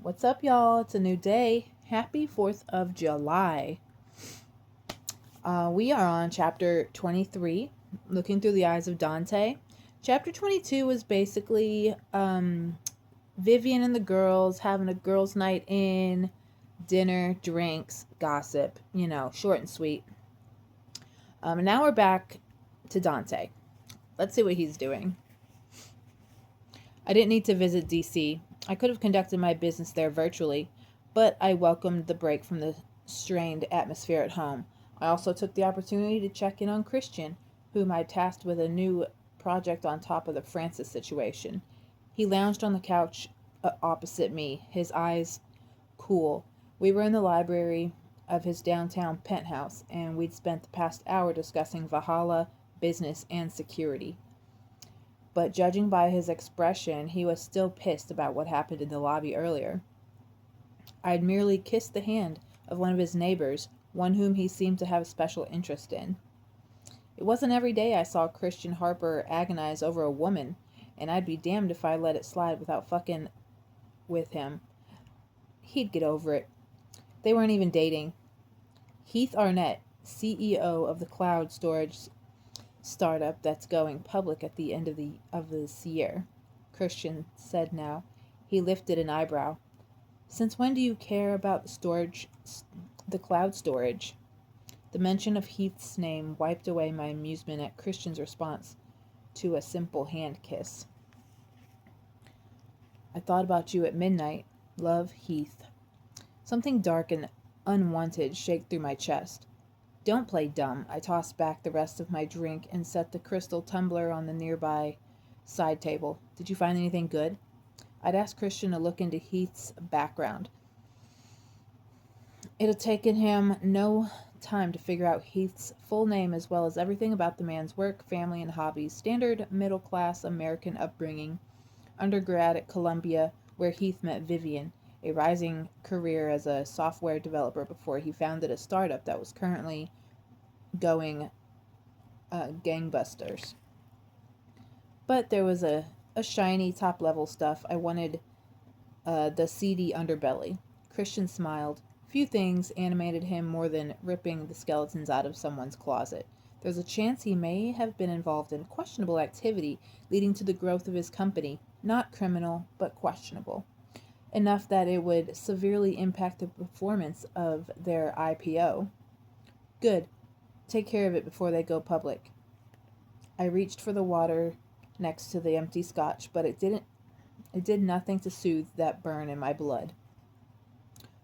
What's up, y'all? It's a new day. Happy 4th of July. We are on chapter 23, looking through the eyes of Dante. Chapter 22 is basically Vivian and the girls having a girls' night in, dinner, drinks, gossip, short and sweet. And now we're back to Dante. Let's see what he's doing. I didn't need to visit DC. I could have conducted my business there virtually, but I welcomed the break from the strained atmosphere at home. I also took the opportunity to check in on Christian, whom I tasked with a new project on top of the Francis situation. He lounged on the couch opposite me, his eyes cool. We were in the library of his downtown penthouse, and we'd spent the past hour discussing Valhalla, business, and security. But judging by his expression, he was still pissed about what happened in the lobby earlier. I'd merely kissed the hand of one of his neighbors, one whom he seemed to have a special interest in. It wasn't every day I saw Christian Harper agonize over a woman, and I'd be damned if I let it slide without fucking with him. He'd get over it. They weren't even dating. Heath Arnett, CEO of the cloud storage startup that's going public at the end of this year, Christian said now. He lifted an eyebrow. Since when do you care about the cloud storage? The mention of Heath's name wiped away my amusement at Christian's response to a simple hand kiss. I thought about you at midnight. Love, Heath. Something dark and unwanted shake through my chest. Don't play dumb. I tossed back the rest of my drink and set the crystal tumbler on the nearby side table. Did you find anything good? I'd asked Christian to look into Heath's background. It had taken him no time to figure out Heath's full name as well as everything about the man's work, family, and hobbies. Standard middle-class American upbringing. Undergrad at Columbia, where Heath met Vivian, a rising career as a software developer before he founded a startup that was currently going gangbusters. But there was a shiny top level stuff. I wanted the seedy underbelly. Christian smiled. Few things animated him more than ripping the skeletons out of someone's closet. There's a chance he may have been involved in questionable activity leading to the growth of his company. Not criminal, but questionable. Enough that it would severely impact the performance of their IPO. Good. Take care of it before they go public. I reached for the water next to the empty scotch, but it did nothing to soothe that burn in my blood.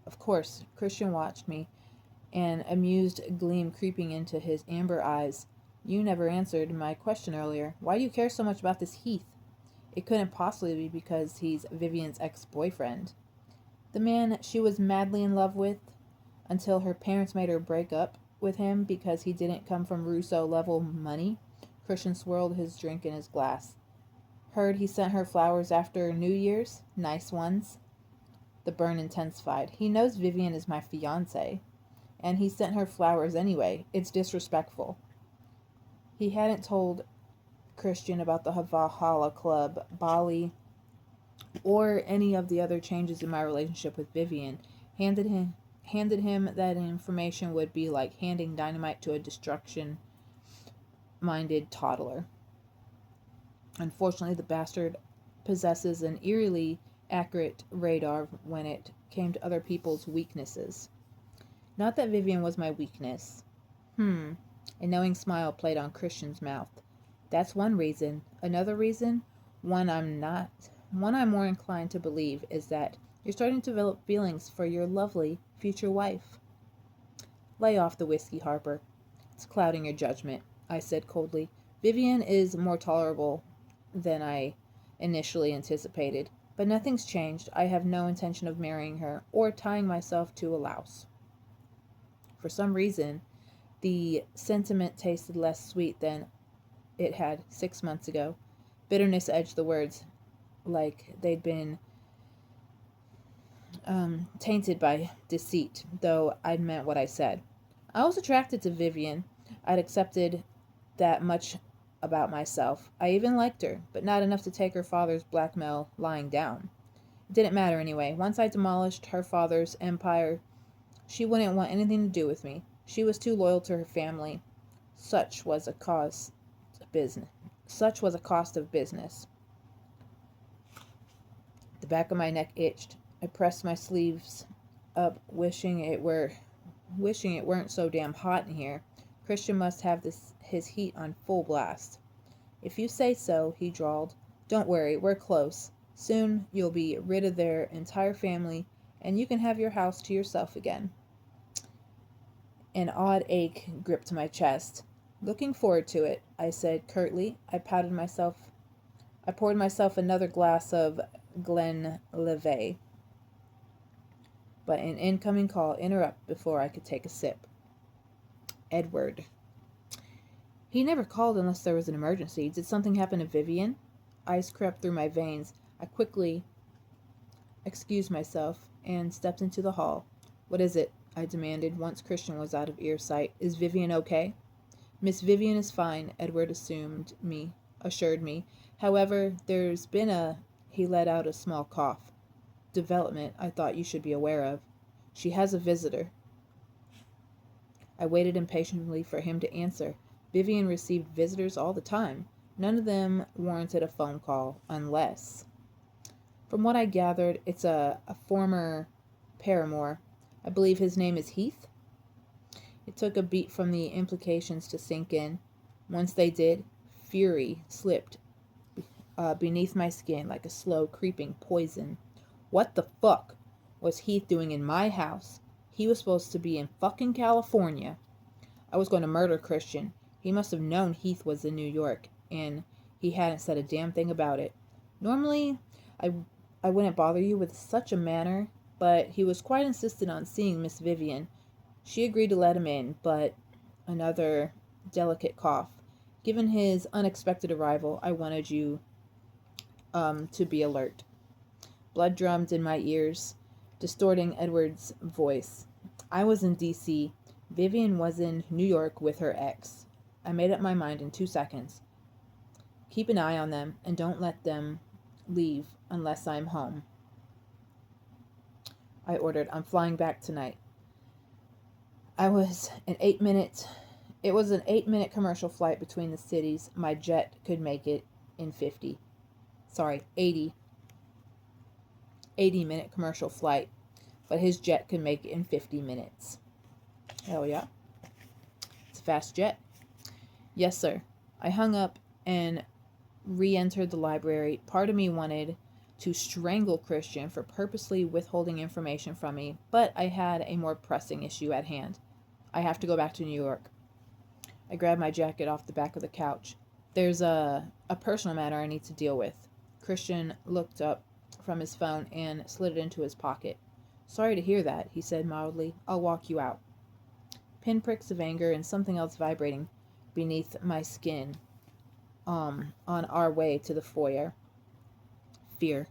Of course, Christian watched me, an amused gleam creeping into his amber eyes. You never answered my question earlier. Why do you care so much about this Heath? It couldn't possibly be because he's Vivian's ex-boyfriend. The man she was madly in love with until her parents made her break up with him because he didn't come from Russo-level money. Christian swirled his drink in his glass. Heard he sent her flowers after New Year's? Nice ones. The burn intensified. He knows Vivian is my fiancée, and he sent her flowers anyway. It's disrespectful. He hadn't told Christian about the Valhalla Club, Bali, or any of the other changes in my relationship with Vivian. Handed him that information would be like handing dynamite to a destruction-minded toddler. Unfortunately, the bastard possesses an eerily accurate radar when it came to other people's weaknesses. Not that Vivian was my weakness. A knowing smile played on Christian's mouth. That's one reason. Another reason, one I'm more inclined to believe, is that you're starting to develop feelings for your lovely future wife. Lay off the whiskey, Harper. It's clouding your judgment, I said coldly. Vivian is more tolerable than I initially anticipated, but nothing's changed. I have no intention of marrying her or tying myself to a louse. For some reason, the sentiment tasted less sweet than it had 6 months ago. Bitterness edged the words like they'd been tainted by deceit, though I'd meant what I said. I was attracted to Vivian. I'd accepted that much about myself. I even liked her, but not enough to take her father's blackmail lying down. Didn't matter anyway. Once I demolished her father's empire, she wouldn't want anything to do with me. She was too loyal to her family. Such was a cost of business. Such was a cost of business. The back of my neck itched. I pressed my sleeves up, wishing it weren't so damn hot in here. Christian must have his heat on full blast. If you say so, he drawled. Don't worry, we're close. Soon you'll be rid of their entire family, and you can have your house to yourself again. An odd ache gripped my chest. Looking forward to it, I said curtly. I poured myself another glass of Glenlivet, but an incoming call interrupted before I could take a sip. Edward. He never called unless there was an emergency. Did something happen to Vivian? Ice crept through my veins. I quickly excused myself and stepped into the hall. What is it? I demanded once Christian was out of earsight. Is Vivian okay? Miss Vivian is fine, Edward assured me. However, there's been he let out a small cough. Development I thought you should be aware of. She has a visitor. I waited impatiently for him to answer. Vivian received visitors all the time. None of them warranted a phone call, unless... From what I gathered, it's a former paramour. I believe his name is Heath. It took a beat from the implications to sink in. Once they did, fury slipped beneath my skin like a slow creeping poison. What the fuck was Heath doing in my house? He was supposed to be in fucking California. I was going to murder Christian. He must have known Heath was in New York, and he hadn't said a damn thing about it. Normally, I wouldn't bother you with such a manner, but he was quite insistent on seeing Miss Vivian. She agreed to let him in, but another delicate cough. Given his unexpected arrival, I wanted you to be alert. Blood drummed in my ears, distorting Edward's voice. I was in D.C. Vivian was in New York with her ex. I made up my mind in 2 seconds. Keep an eye on them, and don't let them leave unless I'm home. I ordered. I'm flying back tonight. It was an 8-minute commercial flight between the cities. My jet could make it in 80-minute commercial flight, but his jet could make it in 50 minutes. Hell yeah. It's a fast jet. Yes, sir. I hung up and re-entered the library. Part of me wanted to strangle Christian for purposely withholding information from me, but I had a more pressing issue at hand. I have to go back to New York. I grabbed my jacket off the back of the couch. There's a personal matter I need to deal with. Christian looked up from his phone and slid it into his pocket. Sorry to hear that, he said mildly. I'll walk you out. Pinpricks of anger and something else vibrating beneath my skin on our way to the foyer. Fear.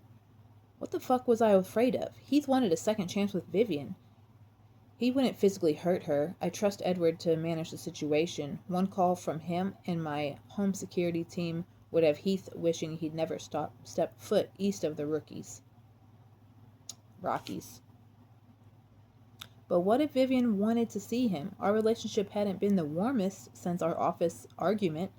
What the fuck was I afraid of? Heath wanted a second chance with Vivian. He wouldn't physically hurt her. I trust Edward to manage the situation. One call from him and my home security team would have Heath wishing he'd never stepped foot east of the Rockies. But what if Vivian wanted to see him? Our relationship hadn't been the warmest since our office argument.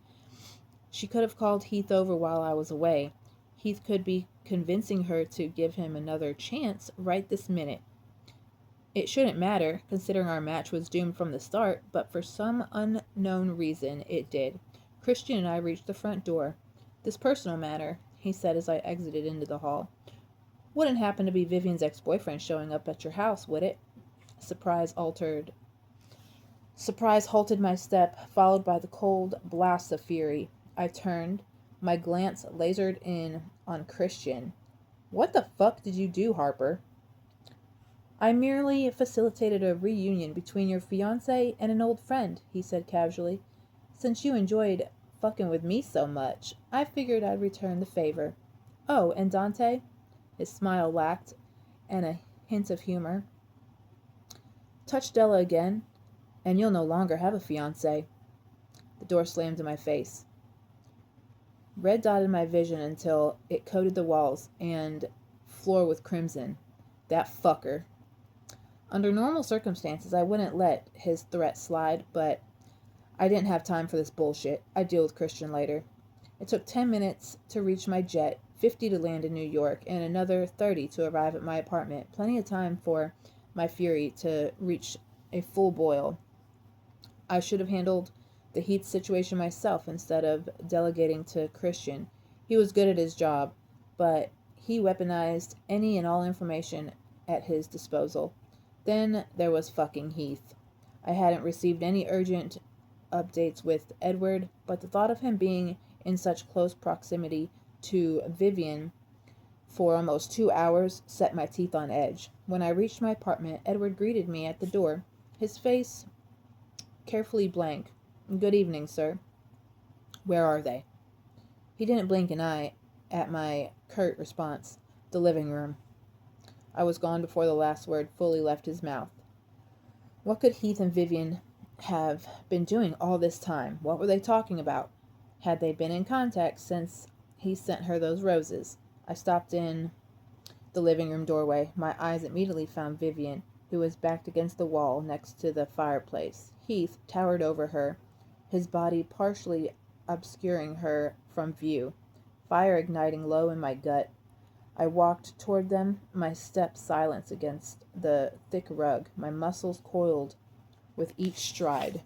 She could have called Heath over while I was away. Heath could be convincing her to give him another chance right this minute. It shouldn't matter, considering our match was doomed from the start, but for some unknown reason, it did. Christian and I reached the front door. This personal matter, he said as I exited into the hall. Wouldn't happen to be Vivian's ex-boyfriend showing up at your house, would it? Surprise halted my step, followed by the cold blast of fury. I turned, my glance lasered in on Christian. What the fuck did you do, Harper? I merely facilitated a reunion between your fiancé and an old friend, he said casually. Since you enjoyed fucking with me so much, I figured I'd return the favor. Oh, and Dante? His smile lacked, and a hint of humor. Touch Della again, and you'll no longer have a fiancé. The door slammed in my face. Red dotted my vision until it coated the walls, and floor with crimson. That fucker. Under normal circumstances, I wouldn't let his threat slide, but I didn't have time for this bullshit. I'd deal with Christian later. It took 10 minutes to reach my jet, 50 to land in New York, and another 30 to arrive at my apartment. Plenty of time for my fury to reach a full boil. I should have handled the Heath situation myself instead of delegating to Christian. He was good at his job, but he weaponized any and all information at his disposal. Then there was fucking Heath. I hadn't received any urgent updates with Edward, but the thought of him being in such close proximity to Vivian for almost 2 hours set my teeth on edge. When I reached my apartment, Edward greeted me at the door, his face carefully blank. Good evening, sir. Where are they? He didn't blink an eye at my curt response. The living room. I was gone before the last word fully left his mouth. What could Heath and Vivian have been doing all this time? What were they talking about? Had they been in contact since he sent her those roses? I stopped in the living room doorway. My eyes immediately found Vivian, who was backed against the wall next to the fireplace. Heath towered over her, his body partially obscuring her from view, fire igniting low in my gut. I walked toward them, my steps silenced against the thick rug, my muscles coiled with each stride.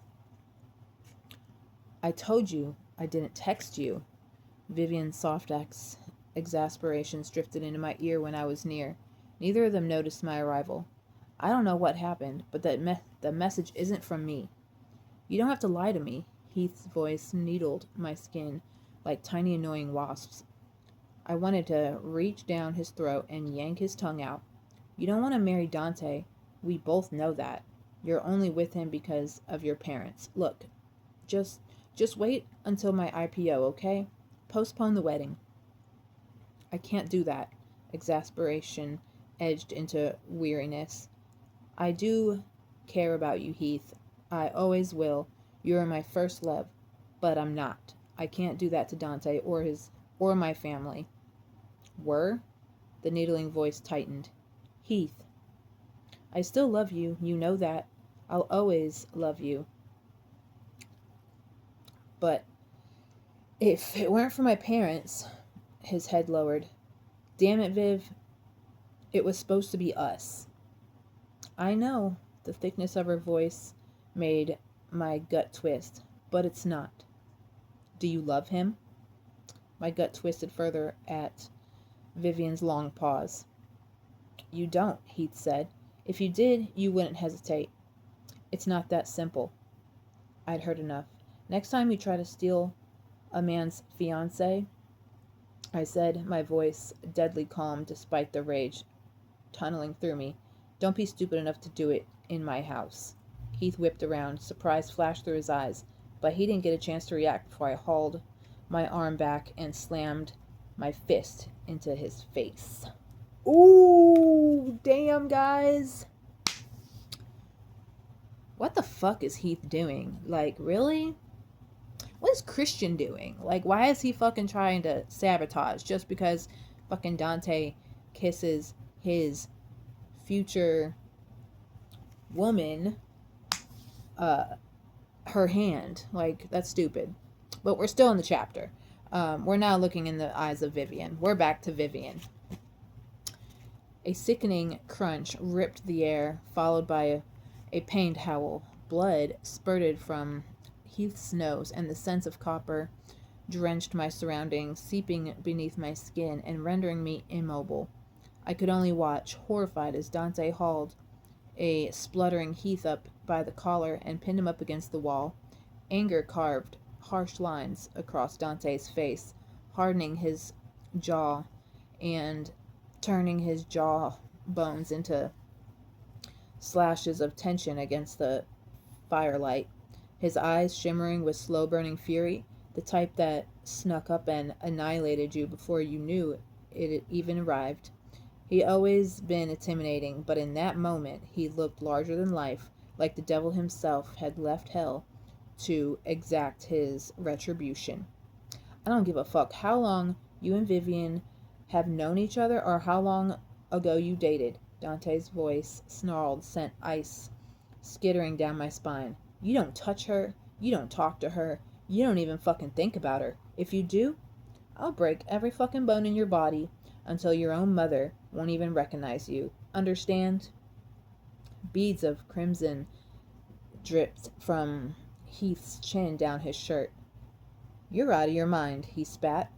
I told you I didn't text you. Vivian's soft exasperations drifted into my ear when I was near. Neither of them noticed my arrival. I don't know what happened, but the message isn't from me. You don't have to lie to me. Heath's voice needled my skin like tiny annoying wasps. I wanted to reach down his throat and yank his tongue out. You don't want to marry Dante. We both know that. You're only with him because of your parents. Look, just wait until my IPO, okay? Postpone the wedding. I can't do that. Exasperation edged into weariness. I do care about you, Heath. I always will. You're my first love. But I'm not. I can't do that to Dante or my family. Were? The needling voice tightened. Heath. I still love you. You know that. I'll always love you. But if it weren't for my parents, his head lowered. Damn it, Viv. It was supposed to be us. I know. The thickness of her voice made my gut twist. But it's not. Do you love him? My gut twisted further at Vivian's long pause. You don't, Heath said. If you did, you wouldn't hesitate. It's not that simple. I'd heard enough. Next time you try to steal a man's fiancée, I said, my voice deadly calm despite the rage tunneling through me, don't be stupid enough to do it in my house. Heath whipped around. Surprise flashed through his eyes, but he didn't get a chance to react before I hauled my arm back and slammed my fist into his face. Ooh, damn, guys. What the fuck is Heath doing? Like, really? What is Christian doing? Like, why is he fucking trying to sabotage just because fucking Dante kisses his future woman her hand? Like, that's stupid. But we're still in the chapter. We're now looking in the eyes of Vivian. We're back to Vivian. A sickening crunch ripped the air, followed by a pained howl. Blood spurted from Heath's nose, and the sense of copper drenched my surroundings, seeping beneath my skin and rendering me immobile. I could only watch, horrified, as Dante hauled a spluttering Heath up by the collar and pinned him up against the wall. Anger carved harsh lines across Dante's face, hardening his jaw and turning his jaw bones into slashes of tension against the firelight. His eyes shimmering with slow-burning fury, the type that snuck up and annihilated you before you knew it even arrived. He'd always been intimidating, but in that moment he looked larger than life, like the devil himself had left hell to exact his retribution. I don't give a fuck how long you and Vivian have known each other or how long ago you dated. Dante's voice snarled, sent ice skittering down my spine. You don't touch her. You don't talk to her. You don't even fucking think about her. If you do, I'll break every fucking bone in your body until your own mother won't even recognize you. Understand? Beads of crimson dripped from Heath's chin down his shirt. You're out of your mind, he spat.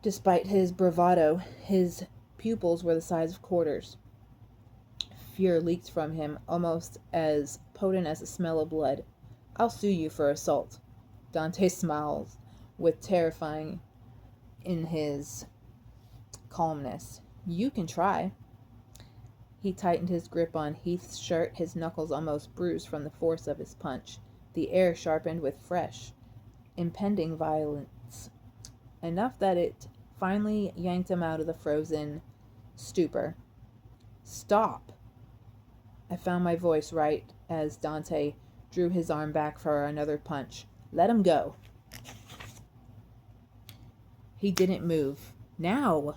Despite his bravado, his pupils were the size of quarters. Fear leaked from him, almost as potent as the smell of blood. I'll sue you for assault. Dante smiles, with terrifying in his calmness. You can try. He tightened his grip on Heath's shirt, his knuckles almost bruised from the force of his punch. The air sharpened with fresh, impending violence, enough that it finally yanked him out of the frozen stupor. Stop! I found my voice right as Dante drew his arm back for another punch. Let him go. He didn't move. Now!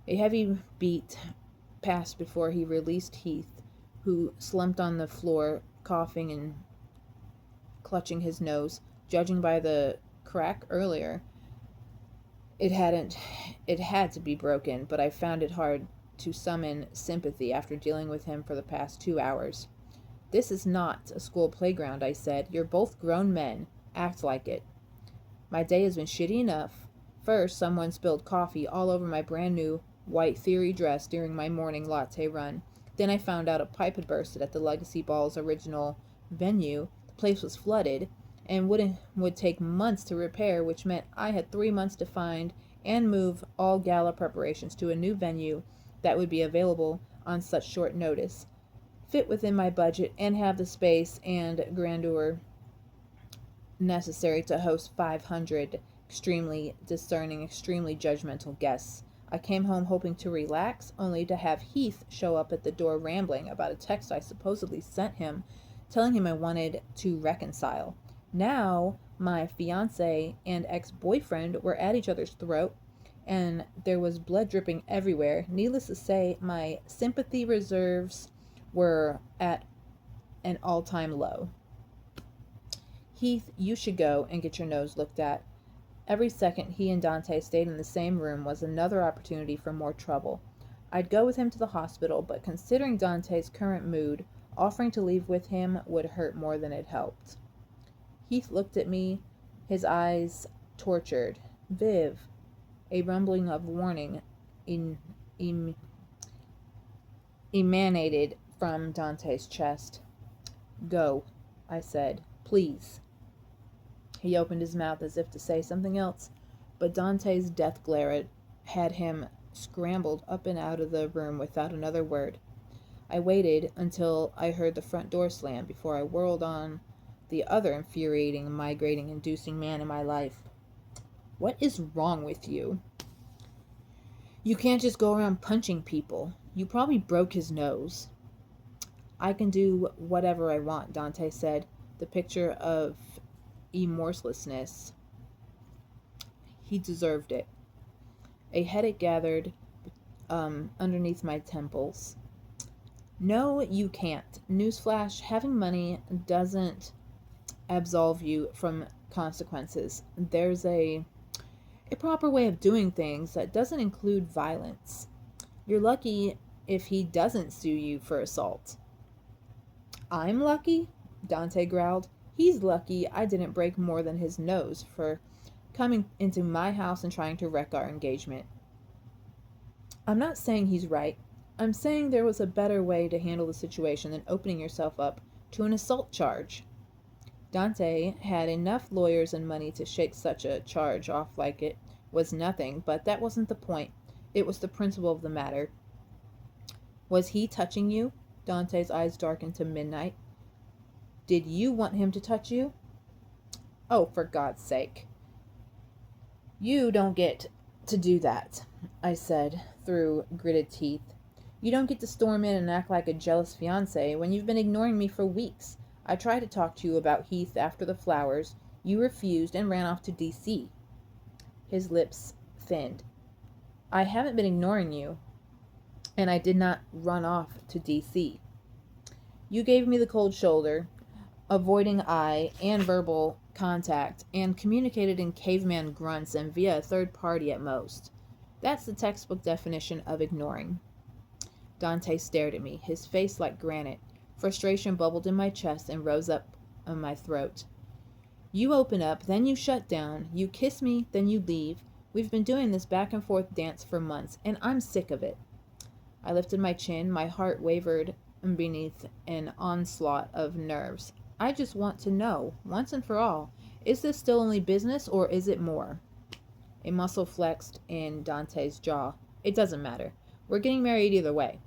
A heavy beat passed before he released Heath, who slumped on the floor, coughing and clutching his nose. Judging by the crack earlier, it had to be broken, but I found it hard to summon sympathy after dealing with him for the past 2 hours. This is not a school playground, I said. You're both grown men. Act like it. My day has been shitty enough. First, someone spilled coffee all over my brand new white theory dress during my morning latte run. Then I found out a pipe had bursted at the Legacy Ball's original venue. The place was flooded and would take months to repair, which meant I had 3 months to find and move all gala preparations to a new venue that would be available on such short notice, fit within my budget, and have the space and grandeur necessary to host 500 extremely discerning, extremely judgmental guests. I came home hoping to relax, only to have Heath show up at the door rambling about a text I supposedly sent him, telling him I wanted to reconcile. Now, my fiancé and ex-boyfriend were at each other's throat, and there was blood dripping everywhere. Needless to say, my sympathy reserves were at an all-time low. Heath, you should go and get your nose looked at. Every second he and Dante stayed in the same room was another opportunity for more trouble. I'd go with him to the hospital, but considering Dante's current mood, offering to leave with him would hurt more than it helped. Heath looked at me, his eyes tortured. Viv, a rumbling of warning emanated from Dante's chest. Go, I said. Please. He opened his mouth as if to say something else, but Dante's death glare had him scrambled up and out of the room without another word. I waited until I heard the front door slam before I whirled on the other infuriating, migraine-inducing man in my life. What is wrong with you? You can't just go around punching people. You probably broke his nose. I can do whatever I want, Dante said, the picture of remorselessness. He deserved it. A headache gathered underneath my temples. No, you can't. Newsflash, having money doesn't absolve you from consequences. There's a proper way of doing things that doesn't include violence. You're lucky if he doesn't sue you for assault. I'm lucky? Dante growled. He's lucky I didn't break more than his nose for coming into my house and trying to wreck our engagement. I'm not saying he's right. I'm saying there was a better way to handle the situation than opening yourself up to an assault charge. Dante had enough lawyers and money to shake such a charge off like it was nothing, but that wasn't the point. It was the principle of the matter. Was he touching you? Dante's eyes darkened to midnight. Did you want him to touch you? Oh, for God's sake. You don't get to do that, I said through gritted teeth. You don't get to storm in and act like a jealous fiancé when you've been ignoring me for weeks. I tried to talk to you about Heath after the flowers. You refused and ran off to D.C. His lips thinned. I haven't been ignoring you, and I did not run off to DC. You gave me the cold shoulder, avoiding eye and verbal contact, and communicated in caveman grunts and via a third party at most. That's the textbook definition of ignoring. Dante stared at me, his face like granite. Frustration bubbled in my chest and rose up in my throat. You open up, then you shut down. You kiss me, then you leave. We've been doing this back and forth dance for months, and I'm sick of it. I lifted my chin, my heart wavered beneath an onslaught of nerves. I just want to know, once and for all, is this still only business or is it more? A muscle flexed in Dante's jaw. It doesn't matter. We're getting married either way.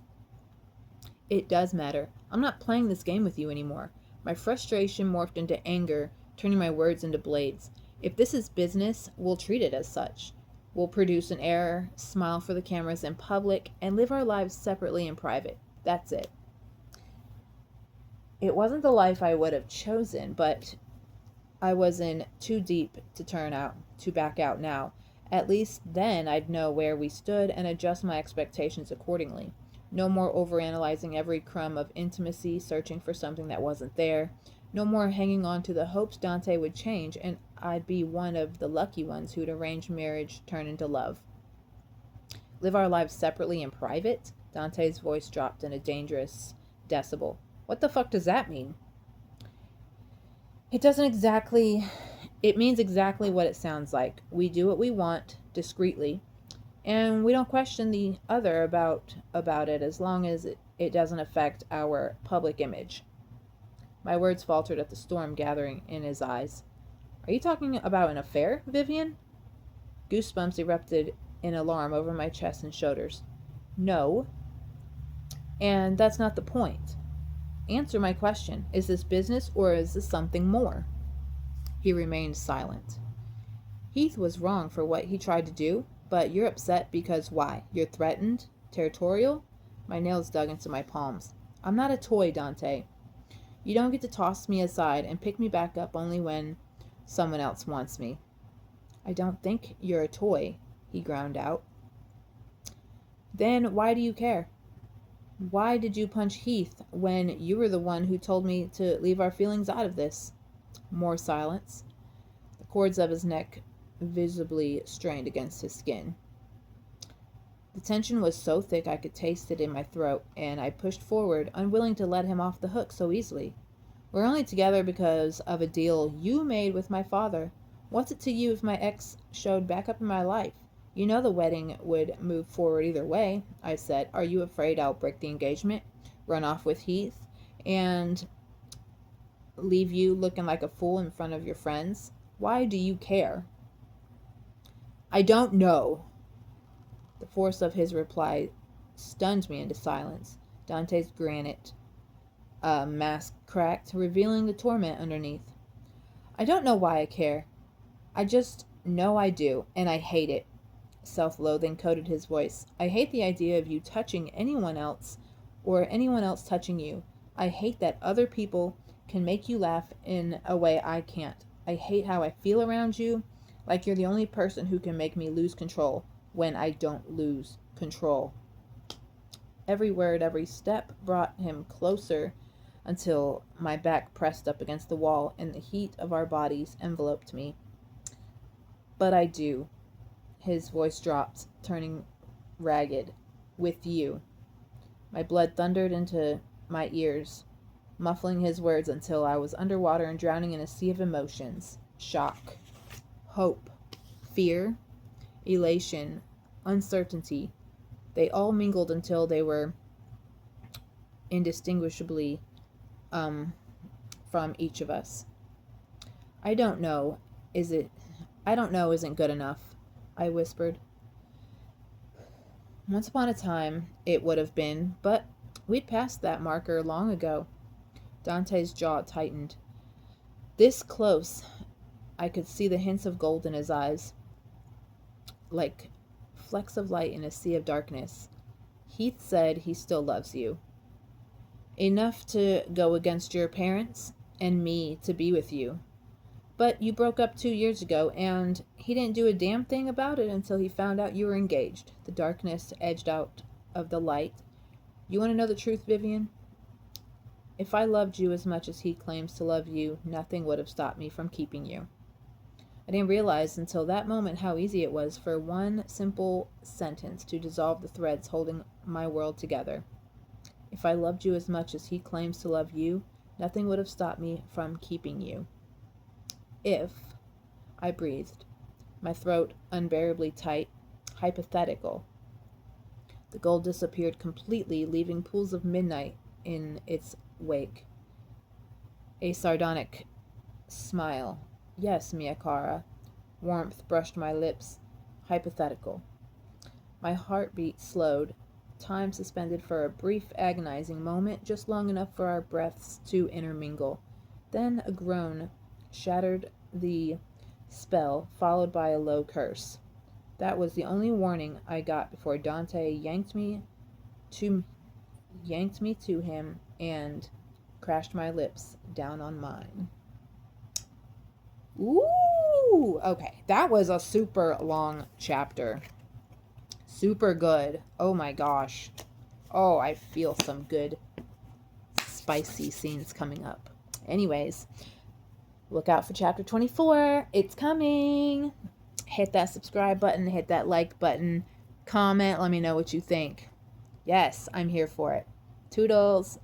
It does matter. I'm not playing this game with you anymore. My frustration morphed into anger, turning my words into blades. If this is business, we'll treat it as such. We'll produce an error, smile for the cameras in public, and live our lives separately in private. That's it. It wasn't the life I would have chosen, but I was in too deep to back out now. At least then I'd know where we stood and adjust my expectations accordingly. No more overanalyzing every crumb of intimacy, searching for something that wasn't there. No more hanging on to the hopes Dante would change and I'd be one of the lucky ones who'd arranged marriage turn into love. Live our lives separately in private? Dante's voice dropped in a dangerous decibel. What the fuck does that mean? It means exactly what it sounds like. We do what we want, discreetly, and we don't question the other about it as long as it doesn't affect our public image. My words faltered at the storm gathering in his eyes. Are you talking about an affair, Vivian? Goosebumps erupted in alarm over my chest and shoulders. No, and that's not the point. Answer my question. Is this business or is this something more? He remained silent. Heath was wrong for what he tried to do, but you're upset because why? You're threatened? Territorial? My nails dug into my palms. I'm not a toy, Dante. You don't get to toss me aside and pick me back up only when someone else wants me. I don't think you're a toy, he ground out. Then why do you care? Why did you punch Heath when you were the one who told me to leave our feelings out of this? More silence. The cords of his neck visibly strained against his skin. The tension was so thick I could taste it in my throat, and I pushed forward, unwilling to let him off the hook so easily. We're only together because of a deal you made with my father. What's it to you if my ex showed back up in my life? You know the wedding would move forward either way, I said. Are you afraid I'll break the engagement, run off with Heath, and leave you looking like a fool in front of your friends? Why do you care? I don't know. The force of his reply stunned me into silence. Dante's granite mask cracked, revealing the torment underneath. I don't know why I care. I just know I do, and I hate it. Self-loathing coated his voice. I hate the idea of you touching anyone else or anyone else touching you. I hate that other people can make you laugh in a way I can't. I hate how I feel around you, like you're the only person who can make me lose control when I don't lose control. Every word, every step brought him closer until my back pressed up against the wall and the heat of our bodies enveloped me. But I do. His voice dropped, turning ragged. With you. My blood thundered into my ears, muffling his words until I was underwater and drowning in a sea of emotions. Shock, hope, fear, elation, uncertainty. They all mingled until they were indistinguishably from each of us. I don't know isn't good enough, I whispered. Once upon a time, it would have been, but we'd passed that marker long ago. Dante's jaw tightened. This close, I could see the hints of gold in his eyes, like flecks of light in a sea of darkness. Heath said he still loves you. Enough to go against your parents and me to be with you. But you broke up 2 years ago, and he didn't do a damn thing about it until he found out you were engaged. The darkness edged out of the light. You want to know the truth, Vivian? If I loved you as much as he claims to love you, nothing would have stopped me from keeping you. I didn't realize until that moment how easy it was for one simple sentence to dissolve the threads holding my world together. If I loved you as much as he claims to love you, nothing would have stopped me from keeping you. If, I breathed, my throat unbearably tight, hypothetical. The gold disappeared completely, leaving pools of midnight in its wake. A sardonic smile. Yes, Miyakara. Warmth brushed my lips. Hypothetical. My heartbeat slowed, time suspended for a brief agonizing moment, just long enough for our breaths to intermingle. Then a groan shattered the spell, followed by a low curse. That was the only warning I got before Dante yanked me to him and crashed my lips down on mine. Ooh, okay. That was a super long chapter. Super good. Oh my gosh. Oh, I feel some good spicy scenes coming up. Anyways, look out for chapter 24. It's coming. Hit that subscribe button, hit that like button, comment, let me know what you think. Yes, I'm here for it. Toodles.